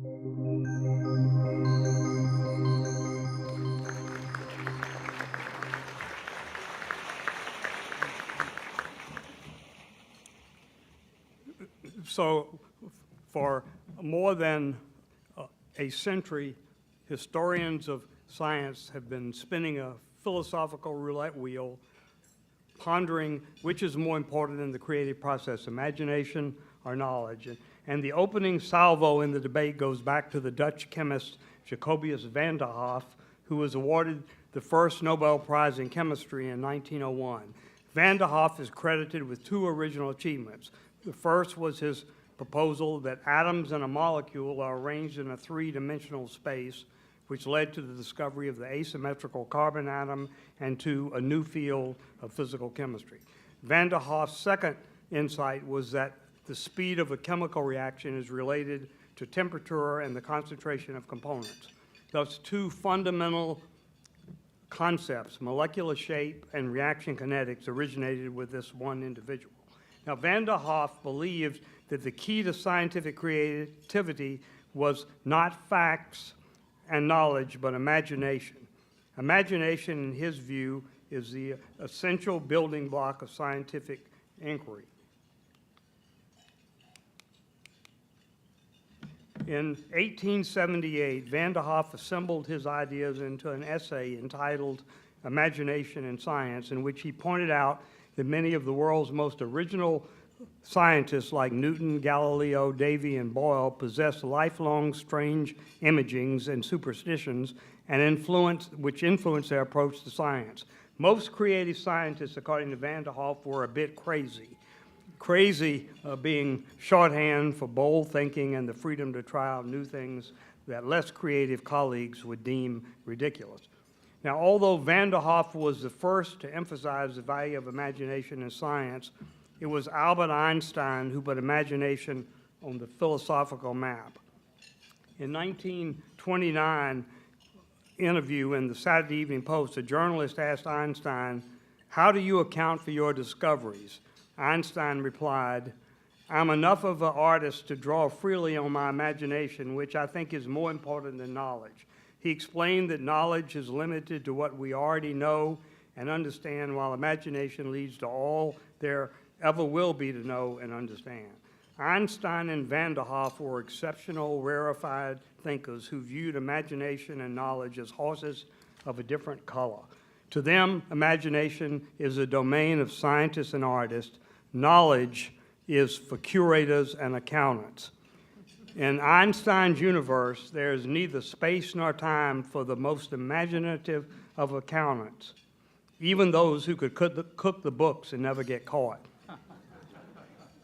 So for more than a century, historians of science have been spinning a philosophical roulette wheel, pondering which is more important in the creative process, imagination or knowledge. And the opening salvo in the debate goes back to the Dutch chemist Jacobius van der Hoef, who was awarded the first Nobel Prize in chemistry in 1901. Van der Hoef is credited with two original achievements. The first was his proposal that atoms in a molecule are arranged in a three-dimensional space, which led to the discovery of the asymmetrical carbon atom and to a new field of physical chemistry. Van der Hoef's second insight was that the speed of a chemical reaction is related to temperature and the concentration of components. Thus, two fundamental concepts, molecular shape and reaction kinetics, originated with this one individual. Now, Van der Hoef believed that the key to scientific creativity was not facts and knowledge, but imagination. Imagination, in his view, is the essential building block of scientific inquiry. In 1878, Van der Hoef assembled his ideas into an essay entitled Imagination in Science, in which he pointed out that many of the world's most original scientists like Newton, Galileo, Davy, and Boyle possessed lifelong strange imagings and superstitions which influenced their approach to science. Most creative scientists, according to Van der Hoef, were a bit crazy. Crazy being shorthand for bold thinking and the freedom to try out new things that less creative colleagues would deem ridiculous. Now, although Van der Hoef was the first to emphasize the value of imagination in science, it was Albert Einstein who put imagination on the philosophical map. In 1929 interview in the Saturday Evening Post, a journalist asked Einstein, "How do you account for your discoveries?" Einstein replied, "I'm enough of an artist to draw freely on my imagination, which I think is more important than knowledge." He explained that knowledge is limited to what we already know and understand, while imagination leads to all there ever will be to know and understand. Einstein and Van der Hoef were exceptional, rarefied thinkers who viewed imagination and knowledge as horses of a different color. To them, imagination is a domain of scientists and artists. Knowledge is for curators and accountants. In Einstein's universe, there is neither space nor time for the most imaginative of accountants, even those who could cook the books and never get caught.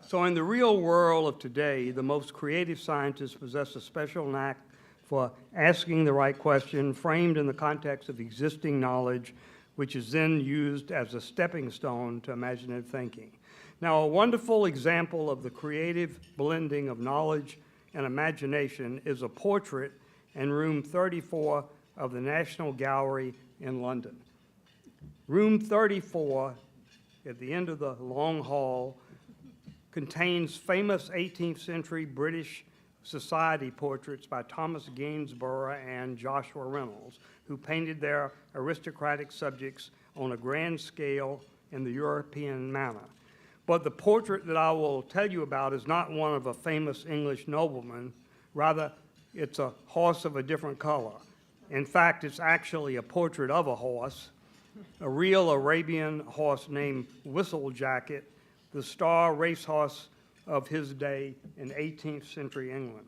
So in the real world of today, the most creative scientists possess a special knack for asking the right question, framed in the context of existing knowledge, which is then used as a stepping stone to imaginative thinking. Now, a wonderful example of the creative blending of knowledge and imagination is a portrait in room 34 of the National Gallery in London. Room 34, at the end of the long hall, contains famous 18th century British society portraits by Thomas Gainsborough and Joshua Reynolds, who painted their aristocratic subjects on a grand scale in the European manner. But the portrait that I will tell you about is not one of a famous English nobleman. Rather, it's a horse of a different color. In fact, it's actually a portrait of a horse, a real Arabian horse named Whistlejacket, the star racehorse of his day in 18th century England.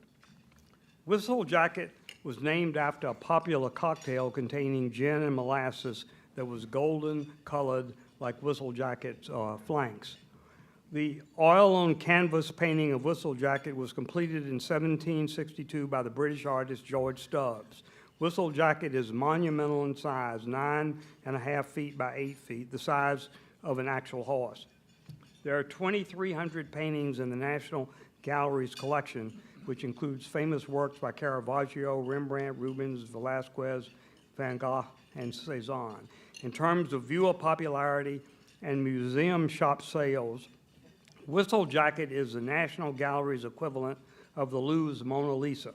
Whistlejacket was named after a popular cocktail containing gin and molasses that was golden colored like Whistlejacket's flanks. The oil-on-canvas painting of Whistlejacket was completed in 1762 by the British artist George Stubbs. Whistlejacket is monumental in size, 9.5 feet by 8 feet, the size of an actual horse. There are 2,300 paintings in the National Gallery's collection, which includes famous works by Caravaggio, Rembrandt, Rubens, Velázquez, Van Gogh, and Cézanne. In terms of viewer popularity and museum shop sales, Whistlejacket is the National Gallery's equivalent of the Louvre's Mona Lisa.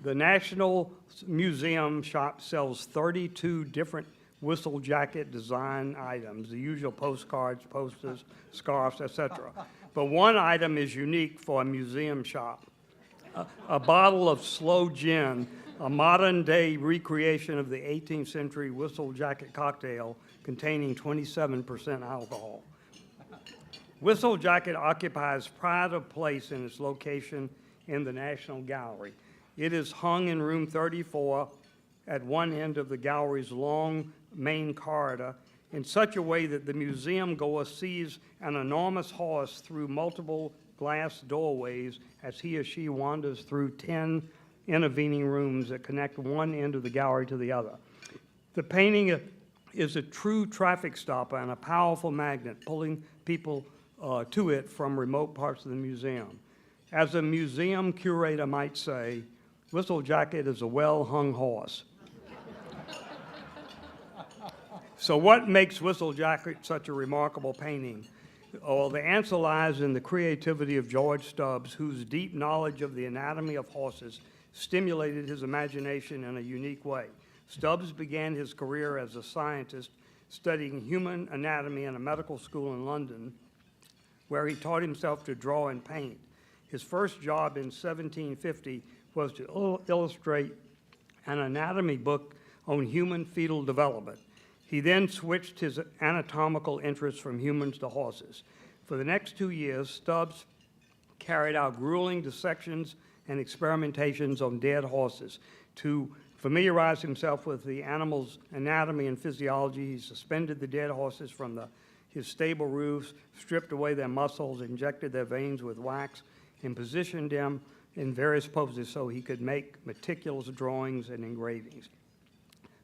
The National Museum shop sells 32 different whistle jacket design items, the usual postcards, posters, scarves, etc. But one item is unique for a museum shop. A bottle of sloe gin, a modern-day recreation of the 18th century whistle jacket cocktail containing 27% alcohol. Whistle jacket occupies pride of place in its location in the National Gallery. It is hung in room 34 at one end of the gallery's long main corridor in such a way that the museum goer sees an enormous horse through multiple glass doorways as he or she wanders through 10 intervening rooms that connect one end of the gallery to the other. The painting is a true traffic stopper and a powerful magnet pulling people to it from remote parts of the museum. As a museum curator might say, Whistle Jacket is a well-hung horse. So what makes Whistle Jacket such a remarkable painting? Well, the answer lies in the creativity of George Stubbs, whose deep knowledge of the anatomy of horses stimulated his imagination in a unique way. Stubbs began his career as a scientist studying human anatomy in a medical school in London, where he taught himself to draw and paint. His first job in 1750 was to illustrate an anatomy book on human fetal development. He then switched his anatomical interest from humans to horses. For the next 2 years, Stubbs carried out grueling dissections and experimentations on dead horses. To familiarize himself with the animal's anatomy and physiology, he suspended the dead horses from his stable roofs, stripped away their muscles, injected their veins with wax, and positioned them in various poses so he could make meticulous drawings and engravings.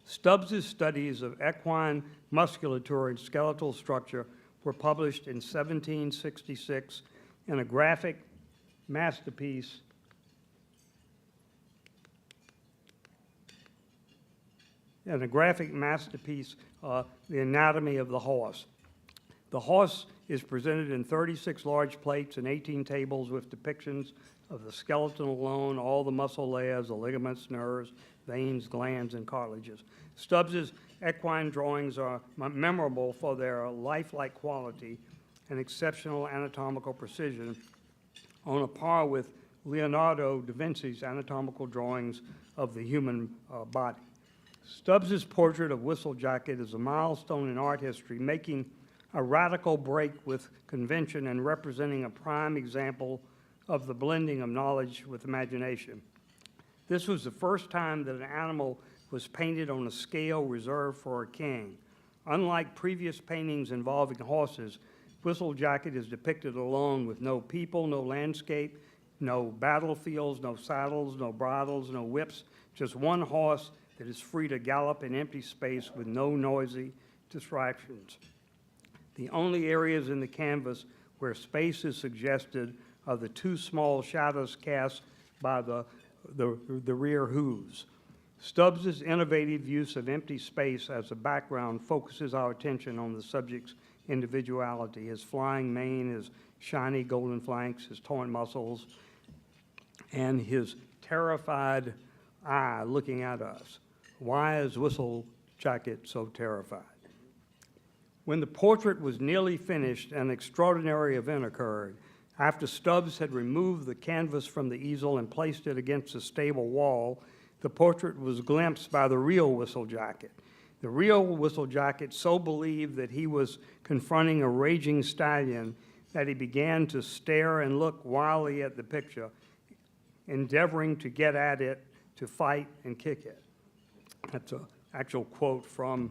Stubbs's studies of equine musculature and skeletal structure were published in 1766 in a graphic masterpiece The Anatomy of the Horse. The horse is presented in 36 large plates and 18 tables with depictions of the skeleton alone, all the muscle layers, the ligaments, nerves, veins, glands, and cartilages. Stubbs's equine drawings are memorable for their lifelike quality and exceptional anatomical precision, on a par with Leonardo da Vinci's anatomical drawings of the human body. Stubbs's portrait of Whistle Jacket is a milestone in art history, making a radical break with convention and representing a prime example of the blending of knowledge with imagination. This was the first time that an animal was painted on a scale reserved for a king. Unlike previous paintings involving horses, Whistle Jacket is depicted alone with no people, no landscape, no battlefields, no saddles, no bridles, no whips, just one horse that is free to gallop in empty space with no noisy distractions. The only areas in the canvas where space is suggested are the two small shadows cast by the rear hooves. Stubbs's innovative use of empty space as a background focuses our attention on the subject's individuality, his flying mane, his shiny golden flanks, his torn muscles, and his terrified eye looking at us. Why is Whistle Jacket so terrified? When the portrait was nearly finished, an extraordinary event occurred. After Stubbs had removed the canvas from the easel and placed it against the stable wall, the portrait was glimpsed by the real Whistle Jacket. The real Whistle Jacket so believed that he was confronting a raging stallion that he began to stare and look wildly at the picture, endeavoring to get at it, to fight and kick it. That's an actual quote from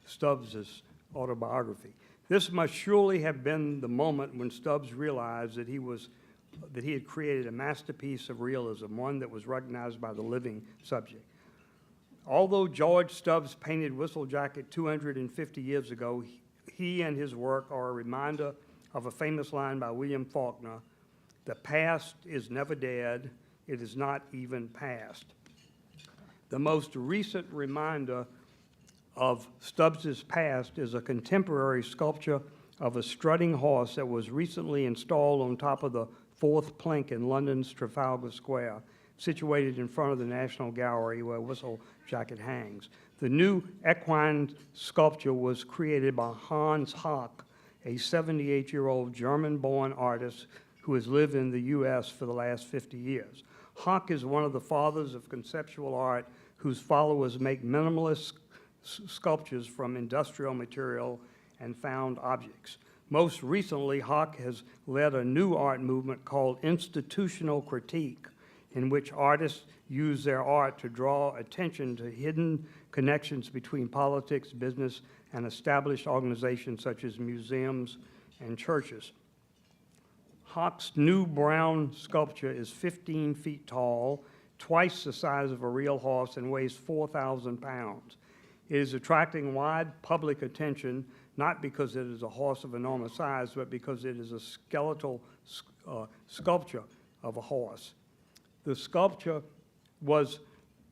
Stubbs's autobiography. This must surely have been the moment when Stubbs realized that he had created a masterpiece of realism, one that was recognized by the living subject. Although George Stubbs painted Whistle Jacket 250 years ago, he and his work are a reminder of a famous line by William Faulkner: "The past is never dead, it is not even past." The most recent reminder of Stubbs's past is a contemporary sculpture of a strutting horse that was recently installed on top of the fourth plank in London's Trafalgar Square. situated in front of the National Gallery where Whistle Jacket hangs. The new equine sculpture was created by Hans Hock, a 78-year-old German-born artist who has lived in the U.S. for the last 50 years. Hock is one of the fathers of conceptual art whose followers make minimalist sculptures from industrial material and found objects. Most recently, Hock has led a new art movement called institutional critique, in which artists use their art to draw attention to hidden connections between politics, business, and established organizations such as museums and churches. Hock's new brown sculpture is 15 feet tall, twice the size of a real horse, and weighs 4,000 pounds. It is attracting wide public attention, not because it is a horse of enormous size, but because it is a skeletal sculpture of a horse. The sculpture was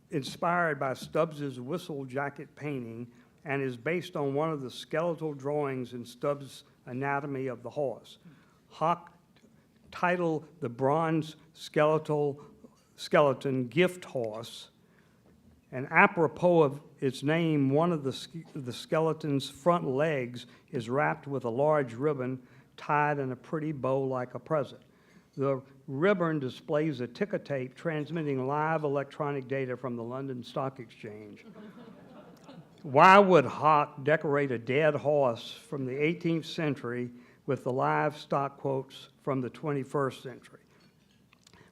inspired by Stubbs's Whistle Jacket painting and is based on one of the skeletal drawings in Stubbs' Anatomy of the Horse. Hock titled the bronze skeleton Gift Horse, and apropos of its name, one of the skeleton's front legs is wrapped with a large ribbon tied in a pretty bow like a present. The ribbon displays a ticker tape transmitting live electronic data from the London Stock Exchange. Why would Hock decorate a dead horse from the 18th century with the live stock quotes from the 21st century?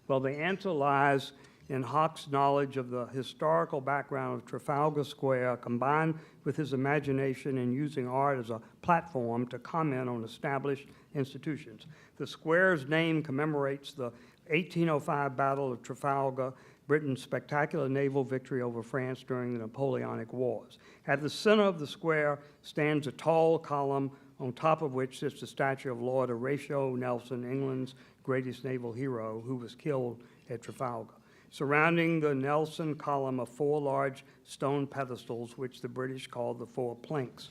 Well, the answer lies in Hock's knowledge of the historical background of Trafalgar Square, combined with his imagination in using art as a platform to comment on established institutions. The square's name commemorates the 1805 Battle of Trafalgar, Britain's spectacular naval victory over France during the Napoleonic Wars. At the center of the square stands a tall column on top of which sits the statue of Lord Horatio Nelson, England's greatest naval hero, who was killed at Trafalgar. Surrounding the Nelson column are four large stone pedestals, which the British called the four plinks.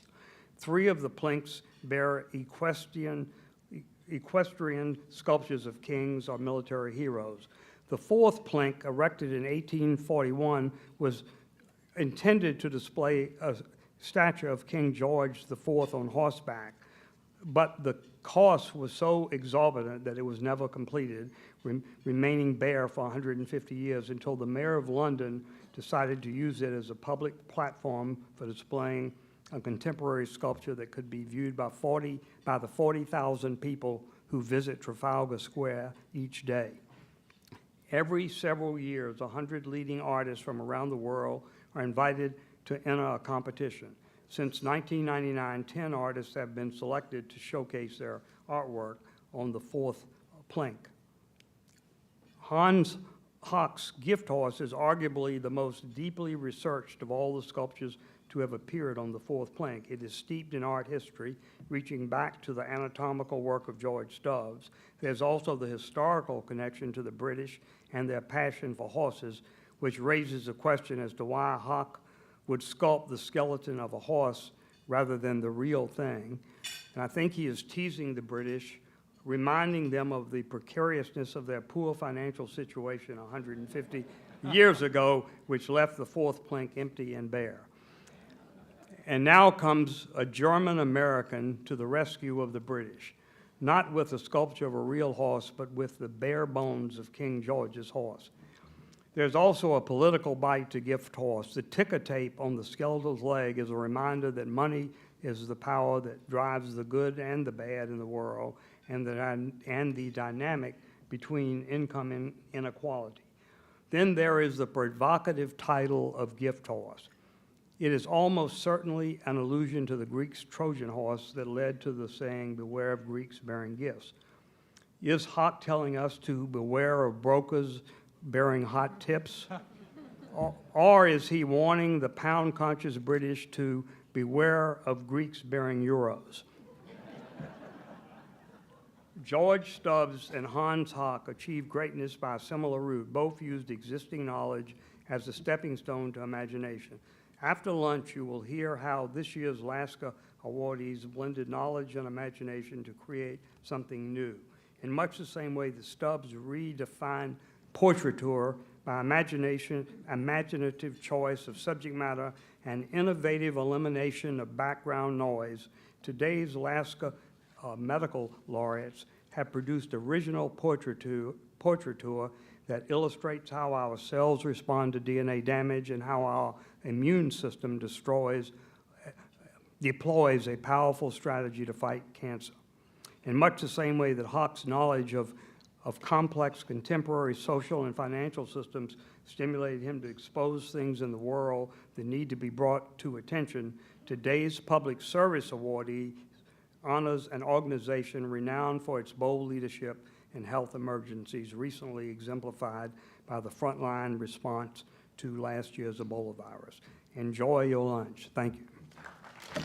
Three of the plinks bear equestrian sculptures of kings or military heroes. The fourth plink, erected in 1841, was intended to display a statue of King George IV on horseback, but the cost was so exorbitant that it was never completed, remaining bare for 150 years until the mayor of London decided to use it as a public platform for displaying a contemporary sculpture that could be viewed by the 40,000 people who visit Trafalgar Square each day. Every several years, 100 leading artists from around the world are invited to enter a competition. Since 1999, 10 artists have been selected to showcase their artwork on the fourth plink. Hans Hock's Gift Horse is arguably the most deeply researched of all the sculptures to have appeared on the fourth plink. It is steeped in art history, reaching back to the anatomical work of George Stubbs. There's also the historical connection to the British and their passion for horses, which raises a question as to why Hock would sculpt the skeleton of a horse rather than the real thing. And I think he is teasing the British, reminding them of the precariousness of their poor financial situation 150 years ago, which left the fourth plink empty and bare. And now comes a German-American to the rescue of the British, not with the sculpture of a real horse, but with the bare bones of King George's horse. There's also a political bite to Gift Horse. The ticker tape on the skeletal's leg is a reminder that money is the power that drives the good and the bad in the world, and the dynamic between income and inequality. Then there is the provocative title of Gift Horse. It is almost certainly an allusion to the Greeks' Trojan horse that led to the saying, "Beware of Greeks bearing gifts." Is Hock telling us to beware of brokers bearing hot tips? Or is he warning the pound-conscious British to beware of Greeks bearing euros? George Stubbs and Hans Hock achieved greatness by a similar route. Both used existing knowledge as a stepping stone to imagination. After lunch, you will hear how this year's Lasker awardees blended knowledge and imagination to create something new. In much the same way that Stubbs redefined portraiture by imaginative choice of subject matter and innovative elimination of background noise, today's Lasker medical laureates have produced original portraiture that illustrates how our cells respond to DNA damage and how our immune system deploys a powerful strategy to fight cancer. In much the same way that Hawke's knowledge of complex contemporary social and financial systems stimulated him to expose things in the world that need to be brought to attention, today's public service awardee honors an organization renowned for its bold leadership in health emergencies, recently exemplified by the frontline response to last year's Ebola virus. Enjoy your lunch. Thank you.